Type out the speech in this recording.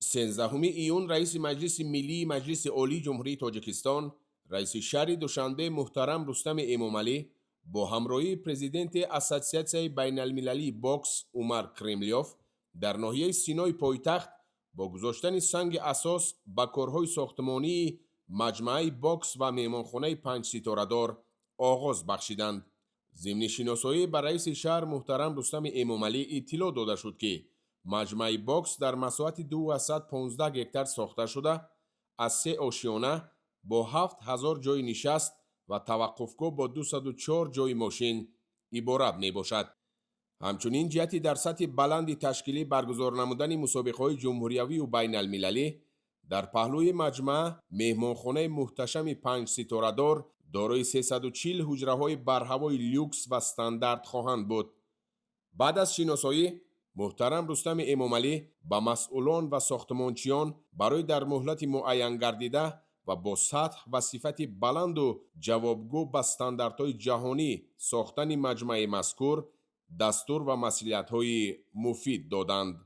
13 ایون رئیس مجلس ملی مجلس عالی جمهوری تاجیکستان رئیس شهر دوشنبه محترم رستم امامعلی با همراهی پرزیدنت اسوسیاسیون بین المللی بوکس عمر کرملیوف در ناحیه سینای پایتخت با گذاشتن سنگ اساس به کارهای ساختمانی مجمع بوکس و مهمانخانه 5 ستاره دار آغاز بخشیدند. ضمن شناسایی بر رئیس شهر محترم رستم امامعلی اطلاع داده شد که مجمع بوکس در مساحت 215 گکتار ساخته شده، از 3 آشیانه با 7000 جای نشست و توقفگاه با 204 جای ماشین عبارت می باشد. همچنین جهتی در سطح بلند تشکیلی برگزار نمودن مسابقه‌های جمهوریوی و بین المللی در پهلوی مجمع مهمانخانه محتشم 5 ستاره دار دارای 340 حجره‌های برهوای لوکس و استاندارد خواهند بود. بعد از شناسایی محترم رستم امامعلی با مسئولان و ساختمانچیان برای در مهلت معین گردیده و با سطح و صفت بلند و جوابگو به استانداردهای جهانی ساختن مجمع مذکور دستور و مسئولیت‌های مفید دادند.